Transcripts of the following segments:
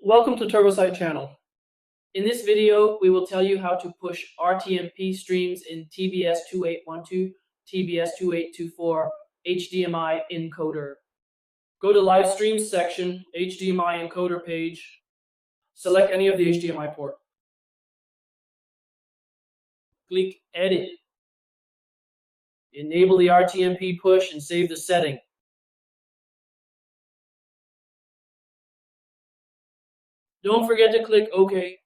Welcome to TurboSite channel. In this video, we will tell you how to push RTMP streams in TBS2812, TBS2824, HDMI encoder. Go to Live Streams section, HDMI encoder page. Select any of the HDMI port. Click Edit. Enable the RTMP push and save the setting. Don't forget to click OK.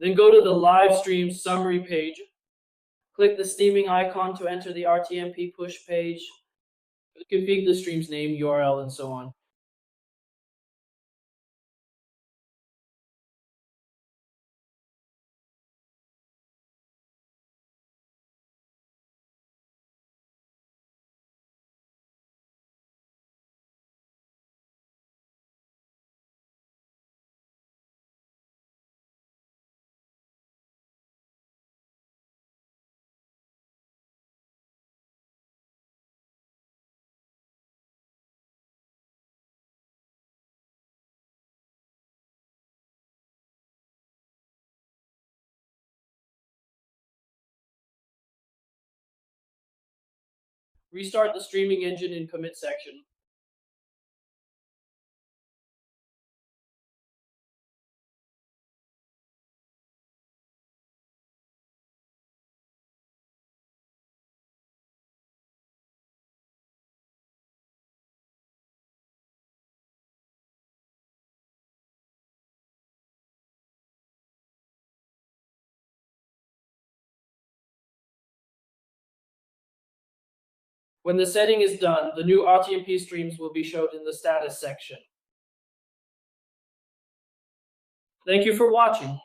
Then go to the live stream summary page. Click the streaming icon to enter the RTMP push page. Configure the stream's name, URL, and so on. Restart the streaming engine in commit section. When the setting is done, the new RTMP streams will be shown in the status section. Thank you for watching.